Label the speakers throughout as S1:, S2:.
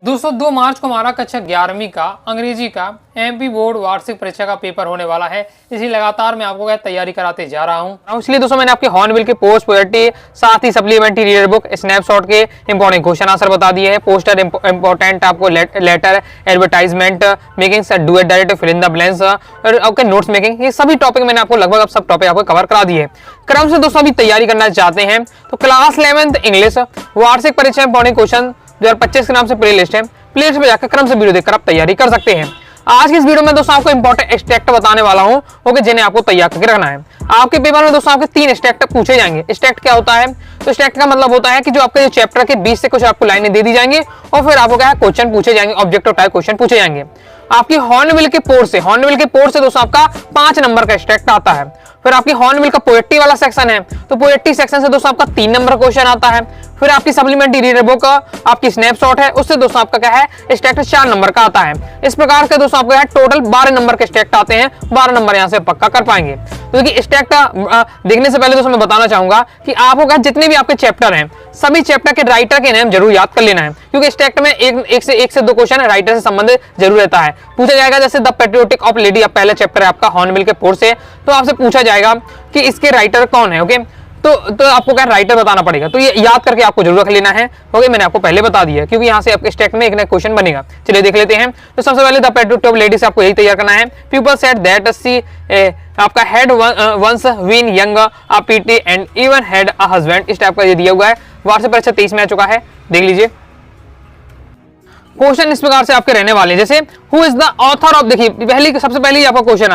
S1: दोस्तों 2 मार्च को हमारा कक्षा 11वीं का अंग्रेजी का एमपी बोर्ड वार्षिक परीक्षा का पेपर होने वाला है। इसी लगातार मैं आपको तैयारी कराते जा रहा हूं। इसलिए दोस्तों मैंने आपके हॉर्नबिल के पोस्ट पोएट्री साथ ही सप्लीमेंट्री रीडर बुक स्नैपशॉट के इंपॉर्टेंट क्वेश्चन आंसर बता दिए हैं। पोस्टर इंपॉर्टेंट आपको letter advertisement making do it direct fill in the blanks और आपके नोट्स मेकिंग, ये सभी टॉपिक मैंने आपको लगभग अब सब टॉपिक आपको कवर करा दिए। क्रम से दोस्तों अभी तैयारी करना चाहते हैं तो क्लास 11th इंग्लिश वार्षिक परीक्षा इंपॉर्टेंट क्वेश्चन 2025 के नाम से प्ले लिस्ट है। प्ले लिस्ट में जाकर क्रम से वीडियो देखकर आप तैयारी कर सकते हैं। आज की इस वीडियो में दोस्तों आपको इंपॉर्टेंट एक्सट्रैक्ट बताने वाला हूं, ओके, जिन्हें आपको तैयार करके रखना है। आपके पेपर में दोस्तों आपके 3 एक्सट्रैक्ट पूछे जाएंगे। एक्सट्रैक्ट क्या होता है? तो एक्सट्रैक्ट का मतलब होता है कि जो आपके जो चैप्टर के 20 से कुछ आपको लाइनें दे दी जाएंगी और फिर आपको क्या है क्वेश्चन पूछे जाएंगे, ऑब्जेक्टिव टाइप क्वेश्चन पूछे जाएंगे। आपकी हॉर्नबिल के पोर्ट से दोस्तों आपका 5 नंबर का एक्सट्रैक्ट आता है। फिर आपकी हॉर्नबिल का पोएट्री वाला सेक्शन है तो पोएट्री सेक्शन से दोस्तों आपका 3 नंबर क्वेश्चन आता है। फिर आपकी सप्लीमेंट्री रीडर बुक आपकी स्नैपशॉट है, उससे दोस्तों आपका क्या है एक्सट्रैक्ट 4 नंबर का आता है। इस प्रकार के दोस्तों आपको टोटल 12 नंबर के एक्सट्रैक्ट आते हैं। 12 नंबर यहाँ से पक्का कर पाएंगे। तो देखिए एक्सट्रैक्ट देखने से पहले दोस्तों मैं बताना चाहूंगा कि आपको क्या जितने भी आपके चैप्टर हैं सभी चैप्टर के राइटर के नाम जरूर याद कर लेना है, क्योंकि एक्सट्रैक्ट में एक से 2 क्वेश्चन राइटर से संबंधित जरूर रहता है। पूछा जाएगा जैसे द पेट्रियोटिक ऑफ लेडी, अब पहला चैप्टर है आपका हॉर्नबिल के पोर्ट से, तो आपसे पूछा जाएगा कि इसके राइटर कौन है। ओके, तो आपको क्या राइटर बताना पड़ेगा, तो ये याद करके आपको जरूर रख लेना है। ओके, मैंने आपको पहले बता दिया क्योंकि यहाँ से आपके स्टैक में एक नया क्वेश्चन बनेगा। चलिए देख लेते हैं। तो सबसे पहले द पेट्रियोटिक ऑफ लेडी से आपको यही तैयार करना है। पीपल सेड दैट सी आपका had once been young a pretty and even had a husband, इस टाइप का ये दिया हुआ है। वार्षिक परीक्षा 23 में आ चुका है, देख लीजिए। क्वेश्चन इस प्रकार से आपके रहने वाले हैं, जैसे who is the author of, देखिए सबसे पहले आपका क्वेश्चन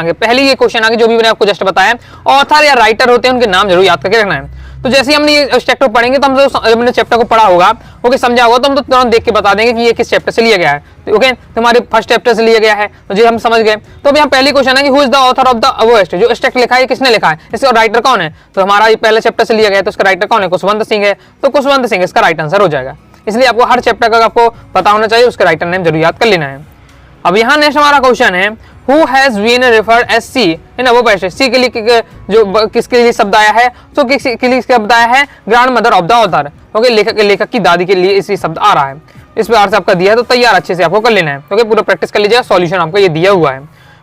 S1: आगे, जो भी मैंने आपको जस्ट बताया, ऑथर या राइटर होते हैं उनके नाम जरूर याद करके रखना है। तो जैसे हमने ये चैप्टर पढ़ेंगे तो हमने चैप्टर को पढ़ा होगा, ओके, समझा होगा, तो हम तो तुरंत देख के बता देंगे कि ये किस चैप्टर से लिया गया है। ओके, तुम्हारे फर्स्ट चैप्टर से लिया गया है, तो जी हम समझ गए। तो अभी हम पहली क्वेश्चन है कि who is the author of the वो जो एक्सट्रैक्ट लिखा है किसने लिखा है, इसका राइटर कौन है। तो हमारा ये पहले चैप्टर से लिया गया है तो इसका राइटर कौन है, कुशवंत सिंह है। तो कुशवंत सिंह इसका राइट आंसर हो जाएगा। इसलिए आपको हर चैप्टर का आपको पता होना चाहिए, उसका राइटर नेम जरूर याद कर लेना है। अब यहाँ नेक्स्ट हमारा क्वेश्चन है who has been referred as C in above passage, C के लिए जो किसके लिए शब्द आया है, तो किसके लिए शब्द आया है, grand mother of the author. Okay, लेखक की दादी के लिए इसी शब्द आ रहा है। इस प्रकार से आपका दिया है, तो तैयार अच्छे से आपको कर लेना है। ओके, पूरा प्रैक्टिस कर लीजिएगा, सॉल्यूशन आपको ये दिया हुआ है।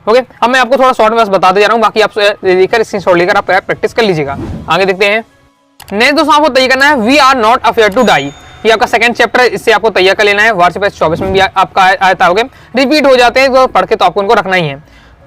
S1: ओके, अब मैं आपको थोड़ा शॉर्ट में बस बताते जा रहा हूँ, बाकी आप लेकर स्क्रीनशॉट लेकर आप प्रैक्टिस कर लीजिएगा। आगे देखते हैं। नेक्स्ट दोस्तों आपको तैयार करना है we are not afraid to die, ये आपका सेकंड चैप्टर है, इससे आपको तैयार कर लेना है। वार्षिक परीक्षा 24 में भी आपका आया था। ओके, रिपीट हो जाते हैं तो पढ़ के तो आपको उनको रखना ही है।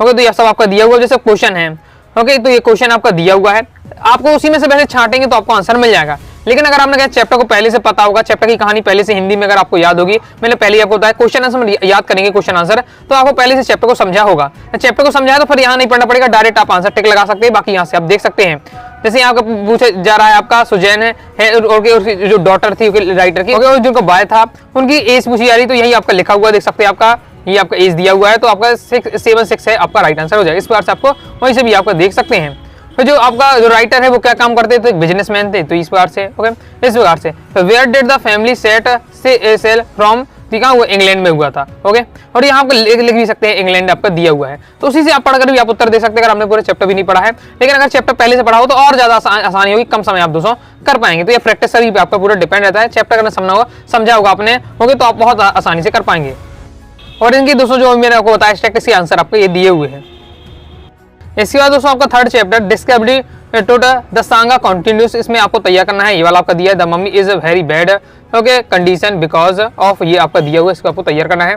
S1: ओके, तो ये सब आपका दिया हुआ जैसे क्वेश्चन है। ओके, तो ये क्वेश्चन आपका दिया हुआ है, आपको उसी में से वैसे छांटेंगे तो आपको आंसर मिल जाएगा। लेकिन अगर आपने चैप्टर को पहले से पता होगा, चैप्टर की कहानी पहले से हिंदी में अगर आपको याद होगी, मैंने पहले ही आपको बताया क्वेश्चन आंसर याद करेंगे, क्वेश्चन आंसर, तो आपको पहले से चैप्टर को समझा होगा। चैप्टर को समझा तो फिर यहाँ नहीं पढ़ना पड़ेगा, डायरेक्ट आप आंसर टिक लगा सकते हैं। बाकी यहाँ से आप देख सकते हैं, जैसे यहाँ का पूछा जा रहा है आपका सुजैन है और जो डॉटर थी राइटर की, और जिनका बाय था उनकी एज पूछी जा रही, तो यही आपका लिखा हुआ देख सकते हैं। आपका ये आपका एज दिया हुआ है, तो आपका 76 है, आपका राइट आंसर हो जाएगा। इस प्रकार से आपको वहीं से भी आपका देख सकते हैं। तो जो आपका जो राइटर है वो क्या काम करते थे, एक बिजनेसमैन थे, तो इस प्रकार से। ओके, इस प्रकार से where did the family set sail from, कहाँ वो इंग्लैंड में हुआ था। ओके, और यहाँ आपको लिख भी सकते हैं इंग्लैंड आपका दिया हुआ है, तो उसी से आप पढ़कर भी आप उत्तर दे सकते हैं। अगर आपने पूरे चैप्टर भी नहीं पढ़ा है, लेकिन अगर चैप्टर पहले से पढ़ा हो तो और ज्यादा आसानी होगी, कम समय आप दोस्तों कर पाएंगे। तो ये प्रैक्टिस सभी पे आपका पूरा डिपेंड रहता है। चैप्टर अगर समझा होगा आपने, ओके, तो आप बहुत आसानी से कर पाएंगे। और इनकी दोस्तों जो मैंने आपको बताया स्टैटिस्टिक्स के आंसर आपको ये दिए हुए हैं। इसके बाद दोस्तों आपका third chapter discovery to the saga continues, इसमें आपको तैयार करना है। ये वाला आपका दिया है the mummy is very bad okay condition because of, ये आपका दिया हुआ है, इसको आपको तैयार करना है।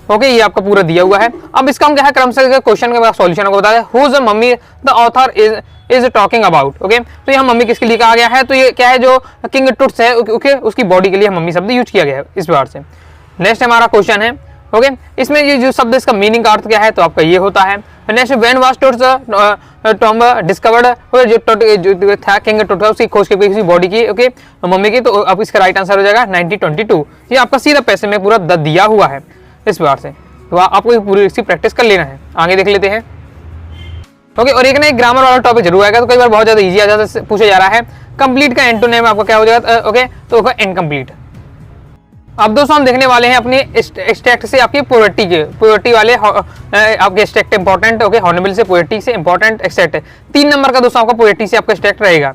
S1: ओके, ये आपका पूरा दिया हुआ है। अब इसका हम क्या है क्रम से क्वेश्चन के सॉल्यूशन को बता दें। Who is mummy the author is talking about. Okay, तो यहाँ मम्मी किसके लिए कहा गया है, तो ये क्या है जो किंग टुट्स है, ओके, उसकी बॉडी के लिए मम्मी शब्द यूज किया गया है इस प्रकार से। नेक्स्ट हमारा क्वेश्चन है, ओके, इसमें ये जो शब्द इसका मीनिंग का अर्थ क्या है, तो आपका ये होता है। Next when was tomb discovered, जो था किंग टुट उसकी खोज की बॉडी की, ओके, मम्मी की, तो अब इसका राइट आंसर हो जाएगा 1922। ये आपका सीधा पैसे में पूरा दिया हुआ है इस बार से, तो आपको पूरी इसकी प्रैक्टिस कर लेना है। आगे देख लेते हैं। ओके, और एक ना एक ग्रामर वाला टॉपिक जरूर आएगा, तो कई बार बहुत ज्यादा इजी आ जाता है, पूछा जा रहा है कंप्लीट का एंटोनिम आपका क्या हो जाएगा। ओके, तो होगा इनकम्प्लीट। अब दोस्तों हम देखने वाले हैं अपने एक्सट्रैक्ट से आपकी पोएट्री वाले आपके एक्सट्रैक्ट इंपॉर्टेंट। ओके, हॉर्नबिल से पोएट्री से इंपॉर्टेंट एक्सट्रैक्ट है। 3 नंबर का दोस्तों आपका पोएट्री से आपका एक्सट्रैक्ट रहेगा।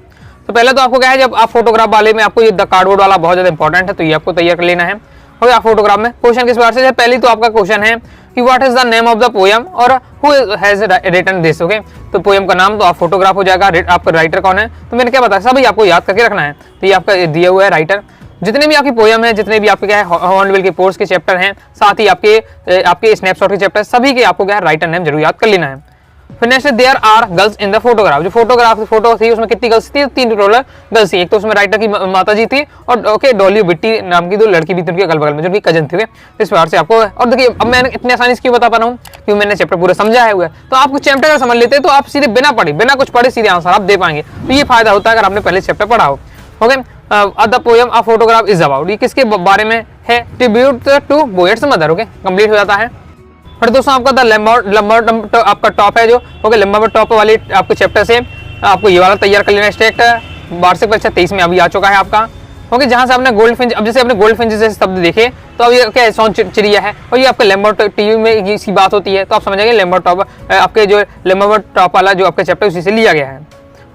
S1: तो पहले तो आपको क्या है, जब आप फोटोग्राफ वाले में आपको ये द कार्डबोर्ड वाला बहुत ज्यादा इंपॉर्टेंट है, तो ये आपको तैयार कर लेना है। हो गया फोटोग्राफ में। क्वेश्चन किस प्रकार से, पहली तो आपका क्वेश्चन है कि what is the name of the poem और who has written this. Okay, तो पोयम का नाम, तो आप फोटोग्राफ हो जाएगा, आपका राइटर कौन है, तो मैंने क्या बताया, सभी आपको याद करके रखना है। तो ये आपका दिया हुआ है राइटर, जितने भी आपकी पोयम है, जितने भी आपके क्या है हॉर्नबिल के पोर्स के चैप्टर हैं, साथ ही आपके स्नैपशॉट के चैप्टर, सभी के आपको क्या है राइटर नेम जरूर याद कर लेना है। फिर next, there are girls in the photograph. जो फोटो थी उसमें कितनी गर्ल्स थी, 3 टोटल गर्ल्स थी। एक तो उसमें राइटर की माता जी थी और ओके डॉली बिट्टी नाम की 2 लड़की भी थी उनके अगल बगल में, जो उनकी कजन थी। इस प्रकार से आपको, और देखिए अब मैंने इतनी आसानी से क्यों बता पा रहा हूँ, क्योंकि मैंने चैप्टर पूरा समझा है हुआ है। तो आपको चैप्टर अगर समझ लेते तो आप सीधे बिना कुछ पढ़े सीधे आंसर आप दे पाएंगे। तो ये फायदा होता है अगर आपने पहले चैप्टर पढ़ा हो। Okay, the poem a photograph is about, ये किसके बारे में है, tribute to poet's mother. Okay, complete हो जाता है। फिर दोस्तों आपका द लंबर्ट आपका टॉप है जो, ओके, लंबर्ट टॉप वाली आपके चैप्टर से आपको ये वाला तैयार कर लेना। स्टेट वार्षिक परीक्षा 23 में अभी आ चुका है आपका। ओके, जहां से आपने गोल्ड फिंच, अब जैसे आपने गोल्ड फिंच जैसे शब्द देखे तो अब ये क्या है, सोन चिड़िया है, और ये आपका लंबर्ट टीवी में इसकी बात होती है, तो आप समझ जाएंगे लंबर्ट टॉप आपके जो लंबर्ट टॉप वाला जो आपका चैप्टर उसी से लिया गया है।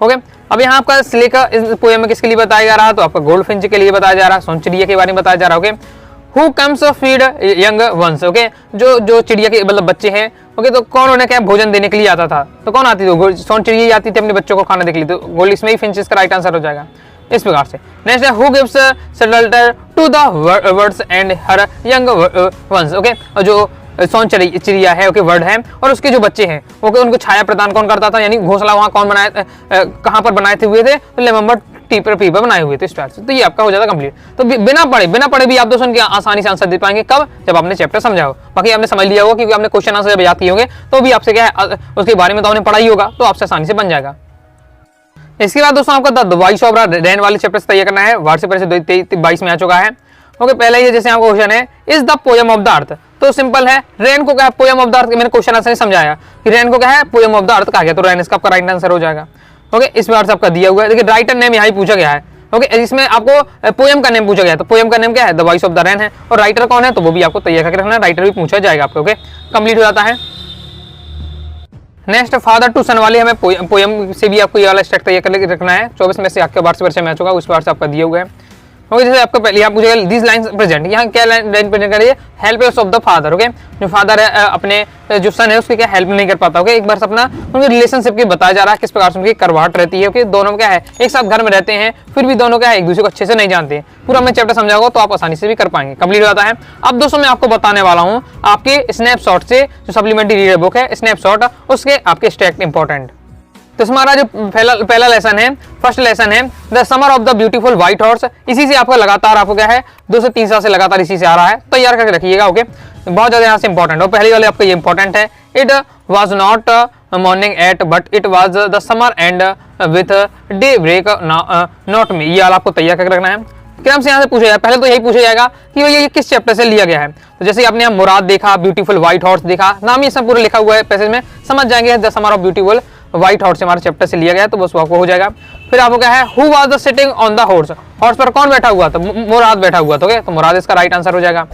S1: ओके, अब यहाँ आपका स्लेक इस पोएम में किसके लिए बताया जा रहा है, तो आपका गोल्ड फिंच के लिए बताया जा रहा है, सोन चिड़िया के बारे में बताया जा रहा है। Okay, Who comes to feed young ones? Okay, जो चिड़िया के मतलब बच्चे हैं, ओके, तो कौन उन्हें क्या भोजन देने के लिए आता था, तो कौन आती थी, सोन चिड़िया आती थी अपने बच्चों को खाना देने के लिए, तो गोल्ड इसमें ही फिंचेस का राइट आंसर हो जाएगा इस प्रकार से। नेक्स्ट है who gives shelter to the birds and her young ones. Okay, जो सोन चिड़िया है, ओके, वर्ड है, और उसके जो बच्चे हैं, ओके, उनको छाया प्रदान कौन करता था, यानी घोंसला वहां कौन बनाए, कहां पर बनाए थे हुए थे, तो लेमबर्ट टीपर पीपर बनाए हुए थे इस टाइप से। तो ये आपका हो जाता कंप्लीट। तो बिना पढ़े भी आप दोस्तों आसानी से आंसर दे पाएंगे, कब, जब आपने चैप्टर समझा हो। बाकी आपने समझ लिया होगा क्योंकि आपने क्वेश्चन आंसर जब याद किए होंगे तो भी आपसे क्या है उसके बारे में तो आपने पढ़ा ही होगा, तो आपसे आसानी से बन जाएगा। इसके बाद दोस्तों आपका द वॉइस ऑफ रैन वाले चैप्टर से तैयार करना है, वार्षिक परीक्षा 2022 में आ चुका है। ओके, पहले ये जैसे आपका क्वेश्चन है, is the poem of the earth, तो सिंपल है, रेन को क्या है पोयम ऑफ द अर्थ, मैंने क्वेश्चन आंसर समझाया कि रेन को क्या है पोयम ऑफ द अर्थ कहा गया, तो रेन इसका आपका राइट आंसर हो जाएगा। ओके, इस बार से आपका दिया हुआ है, देखिए राइटर नेम यहाँ ही पूछा गया है। ओके, इसमें आपको पोयम का नेम पूछा गया है, तो पोयम का नेम क्या है, the voice of the rain है, और राइटर कौन है, तो वो भी आपको तैयार करके रखना है, राइटर भी पूछा जाएगा आपको। ओके, कंप्लीट हो जाता है। नेक्स्ट फादर टू सन वाले हमें पोयम से भी आपको ये वाला स्ट्रक्चर तैयार करके रखना है। 24 में से आपके वार्षिक परीक्षा में आ चुका, उस बार से आपका दिया हुआ है। ओके, जैसे आपको पहले यहाँ पूछेगा दिस लाइन्स प्रेजेंट, यहाँ क्या लाइन प्रेजेंट कर रही है, help of the father. Okay, जो फादर है अपने जो सन है उसकी क्या हेल्प नहीं कर पाता। ओके, एक बार अपना उनके रिलेशनशिप की बताया जा रहा है, किस प्रकार से उनकी करवाहट रहती है। ओके, दोनों क्या है एक साथ घर में रहते हैं, फिर भी दोनों क्या है एक दूसरे को अच्छे से नहीं जानते। पूरा मैं चैप्टर समझाऊंगा तो आप आसानी से भी कर पाएंगे। कंप्लीट हो जाता है। अब दोस्तों मैं आपको बताने वाला हूँ आपके स्नैपशॉट से, जो सप्लीमेंट्री रीडर बुक है स्नैपशॉट, उसके आपके स्टैक इंपॉर्टेंट। तो हमारा जो पहला लेसन है, फर्स्ट लेसन है the summer of the beautiful white horse. इसी से आपका लगातार आपको क्या है 2 से 3 साल से लगातार इसी से आ रहा है, तैयार करके रखिएगा। ओके, बहुत ज्यादा यहाँ से इंपॉर्टेंट और पहले वाले आपका ये इंपॉर्टेंट है, it was not morning yet but it was the summer and with daybreak not me. ये आपको तैयार करके रखना है। क्रम से यहाँ से पूछा जाए, पहले तो यही पूछा जाएगा कि ये किस चैप्टर से लिया गया है। तो जैसे आपने यहाँ मुराद देखा, ब्यूटीफुल व्हाइट हॉर्स देखा, नाम ये सब पूरा लिखा हुआ है पैसेज में, समझ जाएंगे the summer of beautiful white horse हमारे चैप्टर से लिया गया है, तो बस आपको हो जाएगा। फिर आपको क्या है who was the sitting on the horse, horse पर कौन बैठा हुआ था, मुराद बैठा हुआ था। ओके, तो मुराद इसका राइट आंसर हो जाएगा।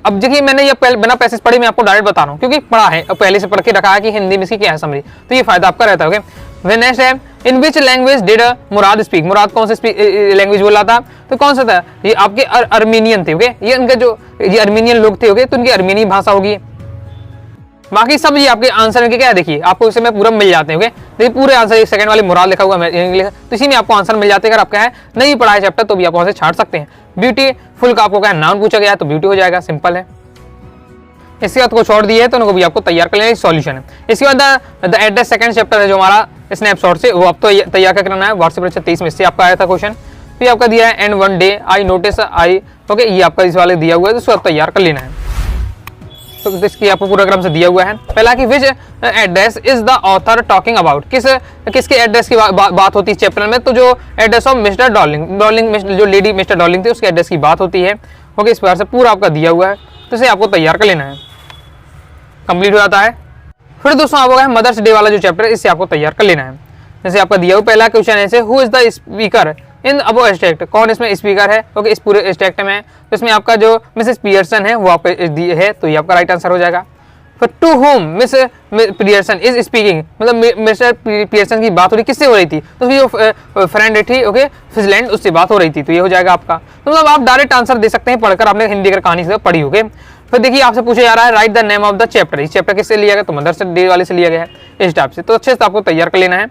S1: अब देखिए मैंने ये बिना पैसेज पढ़े मैं आपको डायरेक्ट बता रहा हूँ, क्योंकि पढ़ा है पहले से पढ़ के रखा है कि हिंदी में इसकी क्या है समझी, तो ये फायदा आपका रहता है। ओके, नेक्स्ट है in which language did Murad speak, Murad कौन से लैंग्वेज बोला था, तो कौन सा था, ये आपके अर्मीनियन थे। ओके, ये इनके जो ये अर्मीनियन लोग थे, ओके, तो इनकी अर्मीनी भाषा होगी। बाकी सब ये आपके आंसर के क्या है, देखिए आपको इसमें पूरा मिल जाते हैं। ओके, देखिए पूरे आंसर सेकंड वाले मुराद लिखा हुआ है, तो इसी में आपको आंसर मिल जाते हैं। अगर आपका है नहीं पढ़ा है चैप्टर तो भी आप वहां से छाट सकते हैं। ब्यूटीफुल का आपको क्या नाउन पूछा गया है, तो ब्यूटी हो जाएगा, सिंपल है। इसके बाद को छोड़ दिए तो उनको भी आपको तैयार कर लेना, सॉल्यूशन है। इसके बाद द एड्रेस सेकंड चैप्टर है जो हमारा स्नैपशॉट से, वो आपको तैयार कर करना है। वार्षिक परीक्षा 23 में से आपका आया था क्वेश्चन, फिर आपका दिया है and one day I notice I. Okay, ये आपका इस वाले दिया हुआ है, तो उसको आप तैयार कर लेना है। तो इसकी आपको पूरा क्रम से दिया हुआ है। पहला कि which address is the author talking about, किसके एड्रेस की बात होती है चैप्टर में, तो जो एड्रेस ऑफ मिस्टर डॉर्लिंग जो लेडी मिस्टर डॉर्लिंग थी उसके एड्रेस की बात होती है। ओके, इस प्रकार से पूरा आपका दिया हुआ है, तो इसे आपको तैयार कर लेना है। कंप्लीट हो जाता है। फिर दोस्तों आपको है मदर्स डे वाला जो चैप्टर है, इससे आपको तैयार कर लेना है। जैसे आपका दिया हुआ पहला क्वेश्चन है who is the speaker in above state, कौन इसमें स्पीकर है। ओके, इस पूरे स्टेट में तो इसमें आपका जो मिसेस पियर्सन है वो आपको है, तो ये आपका राइट आंसर हो जाएगा। फिर to home Miss Pearson is speaking, मतलब मिस्टर पियर्सन की बात हो रही, किससे हो रही थी, तो जो फ्रेंड थी ओके फिजलैंड, उससे बात हो रही थी, तो ये हो जाएगा आपका। तो मतलब आप डायरेक्ट आंसर दे सकते हैं पढ़कर, आपने हिंदी अगर कहानी से पढ़ी होगी। फिर देखिए आपसे पूछा जा रहा है right the name of the chapter, इस चैप्टर किससे लिया गया, तो मदर्स डे वाले से लिया गया है, इस टाइप से। तो अच्छे से आपको तैयार कर लेना है,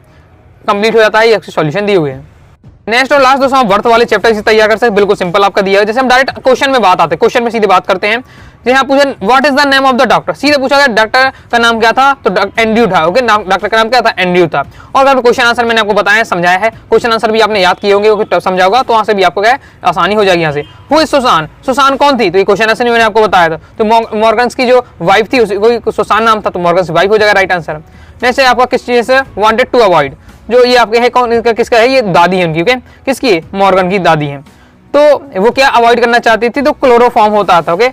S1: कंप्लीट हो जाता है, ये सॉल्यूशन दिए हुए हैं। नेक्स्ट और लास्ट दोस्तों आप वर्थ वाले चैप्टर से तैयार कर सकते हैं, बिल्कुल सिंपल आपका दिया है। जैसे हम डायरेक्ट क्वेश्चन में बात आते हैं, क्वेश्चन में सीधे बात करते हैं। जहाँ पूछा what is the name of the doctor, सीधे पूछा गया डॉक्टर का नाम क्या था, तो एंड्रयू था, ओके डॉक्टर का नाम क्या था, एंड्रयू था। और अगर क्वेश्चन आंसर मैंने आपको बताया समझाया है, क्वेश्चन आंसर भी आपने याद किए होंगे, समझा होगा, तो वहां से भी आपको क्या आसानी हो जाएगी। यहाँ से हु इज सुसान, सुसान कौन थी, तो ये क्वेश्चन आंसर मैंने आपको बताया था, तो मॉर्गन्स की जो वाइफ थी उसको सुसान नाम था, तो मॉर्गन्स वाइफ हो जाएगा राइट आंसर। नेक्स्ट है आपका किस चीज से वांटेड टू अवॉइड, जो ये आपके है कौन किसका है, ये दादी है उनकी, ओके किसकी, मॉर्गन की दादी है। तो वो क्या अवॉइड करना चाहती थी, तो क्लोरोफॉर्म होता था, ओके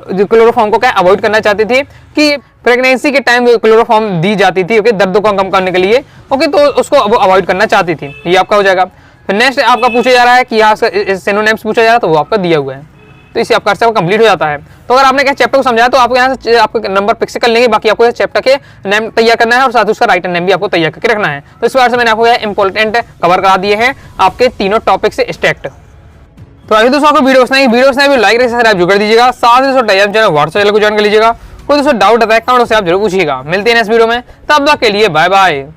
S1: जो क्लोरोफॉर्म को क्या अवॉइड करना चाहती थी कि प्रेगनेंसी के टाइम क्लोरोफॉर्म दी जाती थी, ओके दर्द को कम करने के लिए, ओके तो उसको वो अवॉइड करना चाहती थी, ये आपका हो जाएगा। फिर नेक्स्ट आपका पूछा जा रहा है कि यहाँ से सिनोनिम्स पूछा जा रहा है, तो वो आपका दिया हुआ है, तो इससे आपका अर्थ कंप्लीट हो जाता है। तो अगर आपने क्या चैप्टर को समझाया तो आपको यहाँ से आपको नंबर पिक से कर लेंगे, बाकी आपको चैप्टर के नेम तैयार करना है और साथ ही उसका राइट नेम भी आपको तैयार करके रखना है। तो इस बार से मैंने आपको इंपॉर्टेंट कवर करा दिए हैं आपके तीनों टॉपिक से स्टैक्ड। तो अभी दोस्तों आपको वीडियो भी लाइक सब्सक्राइब जो कर दीजिएगा, साथ ही दोस्तों टेलीग्राम चैनल व्हाट्सएप चैनल को ज्वाइन कर लीजिएगा। कोई दोस्तों डाउट आता है कमेंट से आप जरूर पूछिएगा। मिलते हैं नेक्स्ट वीडियो में, तब तक के लिए बाय बाय।